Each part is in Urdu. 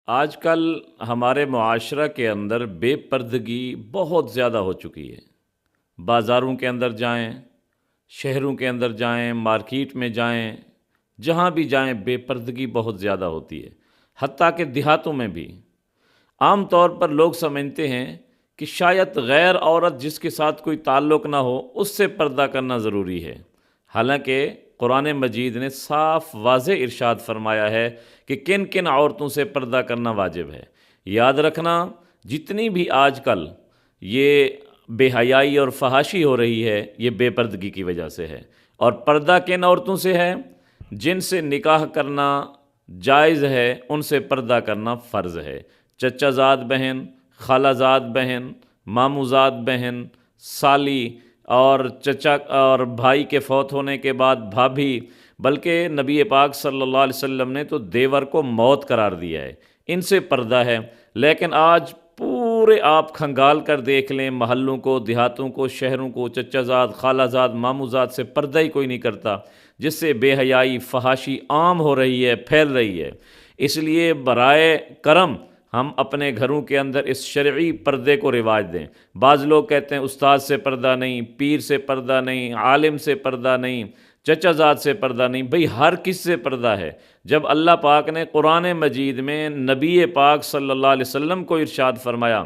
آج کل ہمارے معاشرہ کے اندر بے پردگی بہت زیادہ ہو چکی ہے۔ بازاروں کے اندر جائیں، شہروں کے اندر جائیں، مارکیٹ میں جائیں، جہاں بھی جائیں بے پردگی بہت زیادہ ہوتی ہے، حتیٰ کہ دیہاتوں میں بھی۔ عام طور پر لوگ سمجھتے ہیں کہ شاید غیر عورت جس کے ساتھ کوئی تعلق نہ ہو اس سے پردہ کرنا ضروری ہے، حالانکہ قرآن مجید نے صاف واضح ارشاد فرمایا ہے کہ کن کن عورتوں سے پردہ کرنا واجب ہے۔ یاد رکھنا، جتنی بھی آج کل یہ بے حیائی اور فحاشی ہو رہی ہے یہ بے پردگی کی وجہ سے ہے، اور پردہ کن عورتوں سے ہے؟ جن سے نکاح کرنا جائز ہے ان سے پردہ کرنا فرض ہے۔ چچا زاد بہن، خالہ زاد بہن، ماموں زاد بہن، سالی اور چچا اور بھائی کے فوت ہونے کے بعد بھابھی، بلکہ نبی پاک صلی اللہ علیہ وسلم نے تو دیور کو موت قرار دیا ہے، ان سے پردہ ہے۔ لیکن آج پورے آپ کھنگال کر دیکھ لیں، محلوں کو، دیہاتوں کو، شہروں کو، چچا زاد، خالہ زاد، ماموں زاد سے پردہ ہی کوئی نہیں کرتا، جس سے بے حیائی فحاشی عام ہو رہی ہے، پھیل رہی ہے۔ اس لیے برائے کرم ہم اپنے گھروں کے اندر اس شرعی پردے کو رواج دیں۔ بعض لوگ کہتے ہیں استاد سے پردہ نہیں، پیر سے پردہ نہیں، عالم سے پردہ نہیں، چچا زاد سے پردہ نہیں۔ بھئی ہر کس سے پردہ ہے؟ جب اللہ پاک نے قرآن مجید میں نبی پاک صلی اللہ علیہ وسلم کو ارشاد فرمایا،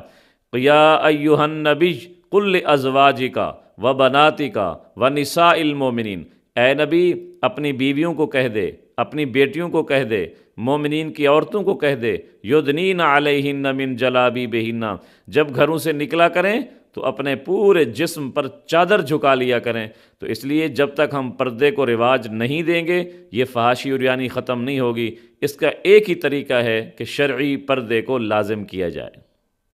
یا ایھا النبی قل لازواجک وبناتک ونساء المؤمنین، اے نبی اپنی بیویوں کو کہہ دے، اپنی بیٹیوں کو کہہ دے، مومنین کی عورتوں کو کہہ دے، یدنین علیہن من جلابیبہن، جب گھروں سے نکلا کریں تو اپنے پورے جسم پر چادر جھکا لیا کریں۔ تو اس لیے جب تک ہم پردے کو رواج نہیں دیں گے یہ فحاشی اور یعنی ختم نہیں ہوگی۔ اس کا ایک ہی طریقہ ہے کہ شرعی پردے کو لازم کیا جائے۔